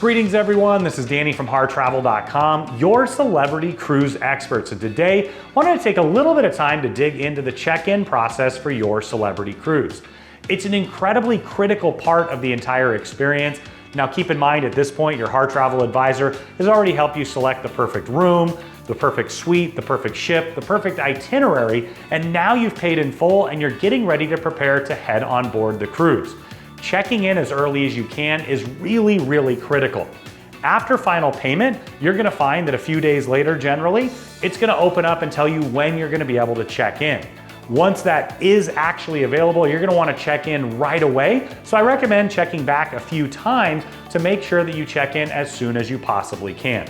Greetings everyone, this is Danny from hardtravel.com, your celebrity cruise experts. And today, I wanted to take a little bit of time to dig into the check-in process for your celebrity cruise. It's an incredibly critical part of the entire experience. Now keep in mind at this point, your Hard Travel advisor has already helped you select the perfect room, the perfect suite, the perfect ship, the perfect itinerary, and now you've paid in full and you're getting ready to prepare to head on board the cruise. Checking in as early as you can is really critical. After final payment, you're gonna find that a few days later, generally, it's gonna open up and tell you when you're gonna be able to check in. Once that is actually available, you're gonna wanna check in right away. So I recommend checking back a few times to make sure that you check in as soon as you possibly can.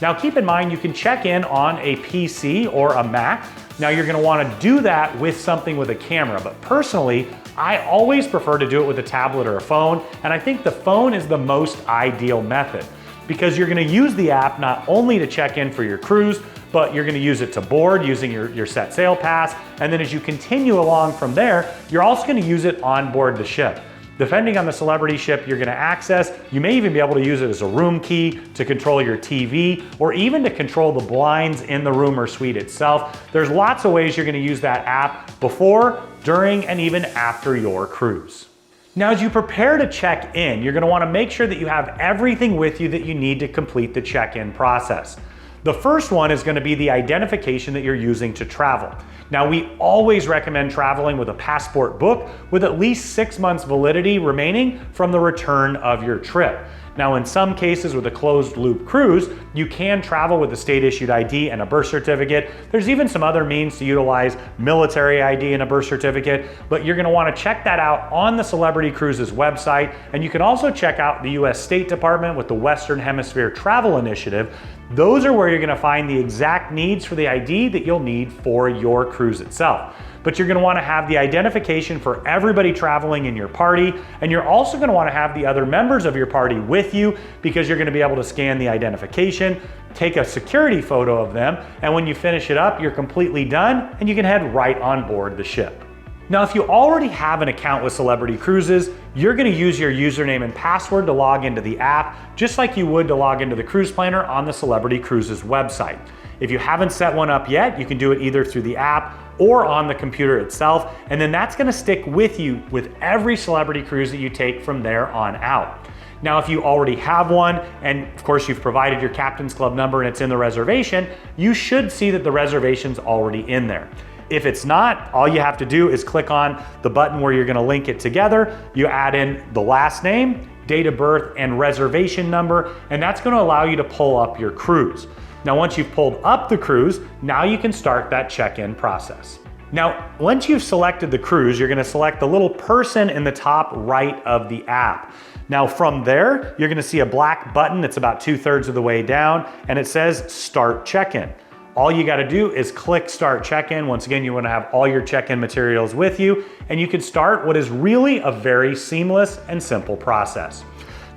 Now keep in mind, you can check in on a PC or a Mac. Now you're gonna wanna do that with something with a camera, but personally, I always prefer to do it with a tablet or a phone, and I think the phone is the most ideal method because you're gonna use the app not only to check in for your cruise, but you're gonna use it to board using your set sail pass, and then as you continue along from there, you're also gonna use it on board the ship. Depending on the celebrity ship you're gonna access, you may even be able to use it as a room key to control your TV or even to control the blinds in the room or suite itself. There's lots of ways you're gonna use that app before, during, and even after your cruise. Now, as you prepare to check in, you're gonna wanna make sure that you have everything with you that you need to complete the check-in process. The first one is gonna be the identification that you're using to travel. Now, we always recommend traveling with a passport book with at least 6 months validity remaining from the return of your trip. Now, in some cases with a closed loop cruise, you can travel with a state issued ID and a birth certificate. There's even some other means to utilize military ID and a birth certificate, but you're gonna wanna check that out on the Celebrity Cruises website. And you can also check out the US State Department with the Western Hemisphere Travel Initiative. Those are where you're gonna find the exact needs for the ID that you'll need for your cruise itself. But you're gonna wanna have the identification for everybody traveling in your party, and you're also gonna wanna have the other members of your party with you because you're gonna be able to scan the identification, take a security photo of them, and when you finish it up, you're completely done, and you can head right on board the ship. Now, if you already have an account with Celebrity Cruises, you're gonna use your username and password to log into the app, just like you would to log into the cruise planner on the Celebrity Cruises website. If you haven't set one up yet, you can do it either through the app or on the computer itself, and then that's gonna stick with you with every celebrity cruise that you take from there on out. Now, if you already have one, and of course you've provided your Captain's Club number and it's in the reservation, you should see that the reservation's already in there. If it's not, all you have to do is click on the button where you're gonna link it together. You add in the last name, date of birth, and reservation number, and that's gonna allow you to pull up your cruise. Now, once you've pulled up the cruise, now you can start that check-in process. Now, once you've selected the cruise, you're gonna select the little person in the top right of the app. Now from there, you're gonna see a black button that's about 2/3 of the way down, and it says Start Check-in. All you gotta do is click Start Check-in. Once again, you wanna have all your check-in materials with you, and you can start what is really a very seamless and simple process.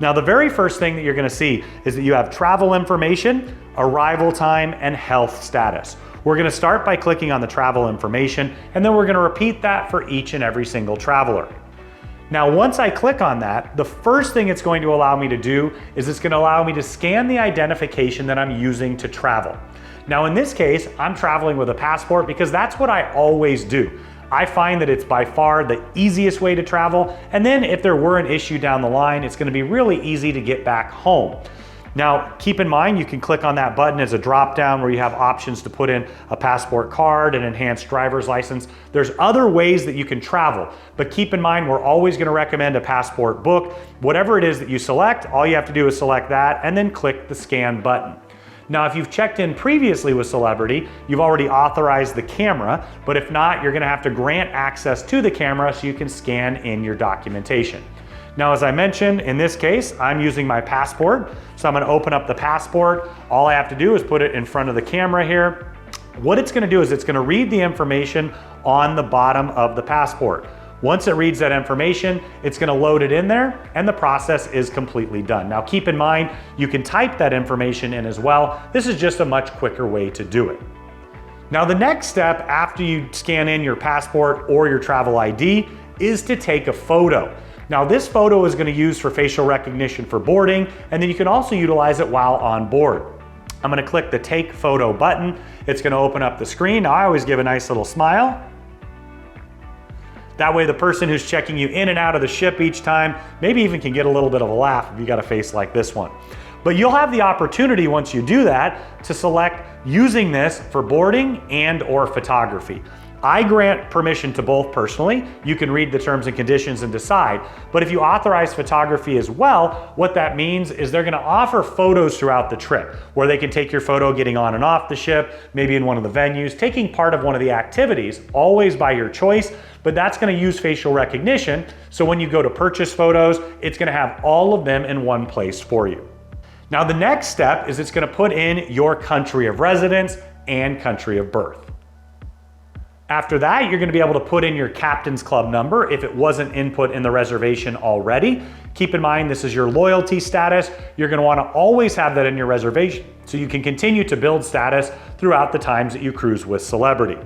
Now, the very first thing that you're gonna see is that you have travel information, arrival time, and health status. We're gonna start by clicking on the travel information, and then we're gonna repeat that for each and every single traveler. Now, once I click on that, the first thing it's going to allow me to do is it's gonna allow me to scan the identification that I'm using to travel. Now, in this case, I'm traveling with a passport because that's what I always do. I find that it's by far the easiest way to travel, and then if there were an issue down the line, it's gonna be really easy to get back home. Now, keep in mind, you can click on that button as a drop down where you have options to put in a passport card, an enhanced driver's license. There's other ways that you can travel, but keep in mind, we're always gonna recommend a passport book. Whatever it is that you select, all you have to do is select that and then click the scan button. Now, if you've checked in previously with Celebrity, you've already authorized the camera, but if not, you're gonna have to grant access to the camera so you can scan in your documentation. Now, as I mentioned, in this case, I'm using my passport. So I'm gonna open up the passport. All I have to do is put it in front of the camera here. What it's gonna do is it's gonna read the information on the bottom of the passport. Once it reads that information, it's gonna load it in there and the process is completely done. Now keep in mind, you can type that information in as well. This is just a much quicker way to do it. Now the next step after you scan in your passport or your travel ID is to take a photo. Now this photo is going to use for facial recognition for boarding, and then you can also utilize it while on board. I'm going to click the Take Photo button. It's going to open up the screen. Now I always give a nice little smile. That way the person who's checking you in and out of the ship each time maybe even can get a little bit of a laugh if you got a face like this one. But you'll have the opportunity once you do that to select using this for boarding and or photography. I grant permission to both personally. You can read the terms and conditions and decide. But if you authorize photography as well, what that means is they're gonna offer photos throughout the trip where they can take your photo getting on and off the ship, maybe in one of the venues, taking part of one of the activities, always by your choice, but that's gonna use facial recognition. So when you go to purchase photos, it's gonna have all of them in one place for you. Now the next step is it's gonna put in your country of residence and country of birth. After that, you're gonna be able to put in your Captain's Club number if it wasn't input in the reservation already. Keep in mind, this is your loyalty status. You're gonna wanna always have that in your reservation so you can continue to build status throughout the times that you cruise with Celebrity.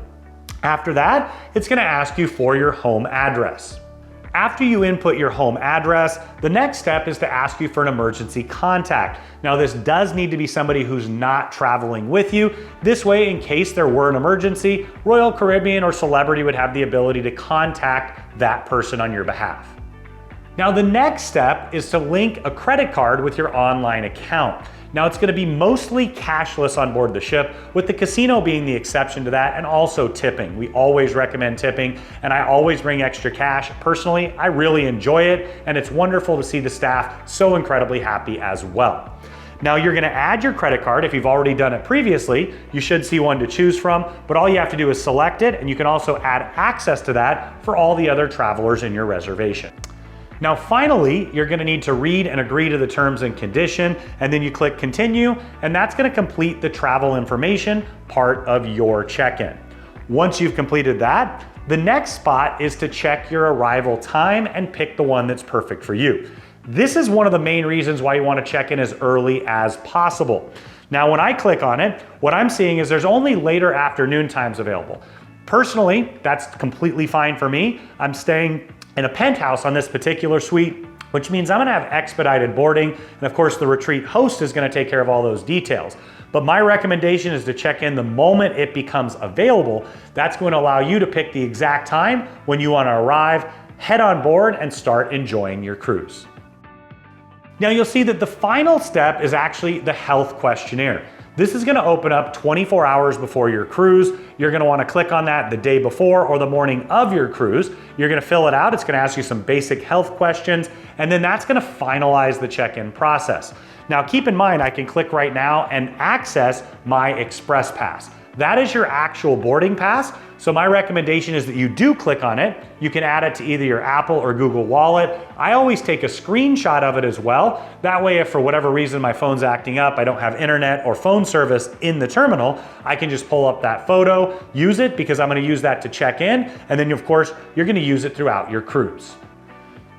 After that, it's gonna ask you for your home address. After you input your home address, the next step is to ask you for an emergency contact. Now this does need to be somebody who's not traveling with you. This way, in case there were an emergency, Royal Caribbean or Celebrity would have the ability to contact that person on your behalf. Now the next step is to link a credit card with your online account. Now it's gonna be mostly cashless on board the ship, with the casino being the exception to that, and also tipping. We always recommend tipping, and I always bring extra cash. Personally, I really enjoy it, and it's wonderful to see the staff so incredibly happy as well. Now you're gonna add your credit card. If you've already done it previously, you should see one to choose from, but all you have to do is select it, and you can also add access to that for all the other travelers in your reservation. Now finally, you're gonna need to read and agree to the terms and condition, and then you click continue, and that's gonna complete the travel information part of your check-in. Once you've completed that, the next spot is to check your arrival time and pick the one that's perfect for you. This is one of the main reasons why you wanna check in as early as possible. Now when I click on it, what I'm seeing is there's only later afternoon times available. Personally, that's completely fine for me. I'm staying in a penthouse on this particular suite, which means I'm gonna have expedited boarding, and of course the retreat host is gonna take care of all those details. But my recommendation is to check in the moment it becomes available. That's going to allow you to pick the exact time when you wanna arrive, head on board, and start enjoying your cruise. Now you'll see that the final step is actually the health questionnaire. This is gonna open up 24 hours before your cruise. You're gonna wanna click on that the day before or the morning of your cruise. You're gonna fill it out. It's gonna ask you some basic health questions, and then that's gonna finalize the check-in process. Now keep in mind, I can click right now and access my Express Pass. That is your actual boarding pass. So my recommendation is that you do click on it. You can add it to either your Apple or Google Wallet. I always take a screenshot of it as well. That way, if for whatever reason my phone's acting up, I don't have internet or phone service in the terminal, I can just pull up that photo, use it because I'm gonna use that to check in. And then of course, you're gonna use it throughout your cruise.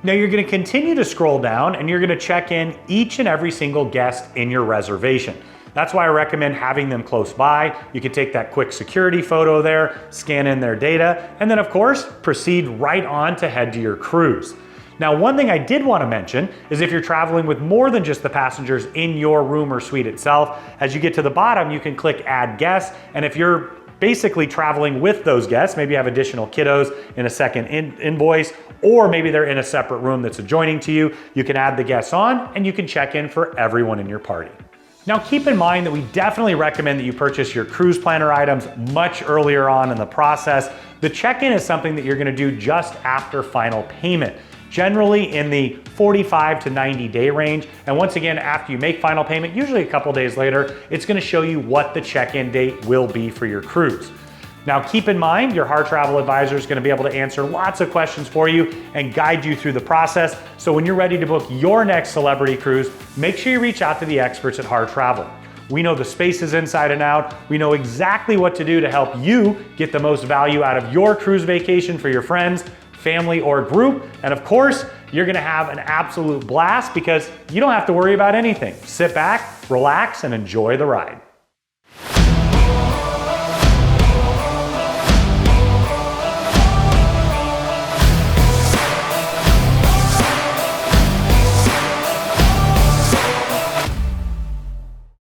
Now you're gonna continue to scroll down and you're gonna check in each and every single guest in your reservation. That's why I recommend having them close by. You can take that quick security photo there, scan in their data, and then of course, proceed right on to head to your cruise. Now, one thing I did want to mention is if you're traveling with more than just the passengers in your room or suite itself, as you get to the bottom, you can click Add Guests, and if you're basically traveling with those guests, maybe you have additional kiddos in a second invoice, or maybe they're in a separate room that's adjoining to you, you can add the guests on and you can check in for everyone in your party. Now keep in mind that we definitely recommend that you purchase your cruise planner items much earlier on in the process. The check-in is something that you're gonna do just after final payment, generally in the 45 to 90 day range. And once again, after you make final payment, usually a couple days later, it's gonna show you what the check-in date will be for your cruise. Now keep in mind, your Har Travel advisor is gonna be able to answer lots of questions for you and guide you through the process. So when you're ready to book your next celebrity cruise, make sure you reach out to the experts at Har Travel. We know the spaces inside and out. We know exactly what to do to help you get the most value out of your cruise vacation for your friends, family, or group. And of course, you're gonna have an absolute blast because you don't have to worry about anything. Sit back, relax, and enjoy the ride.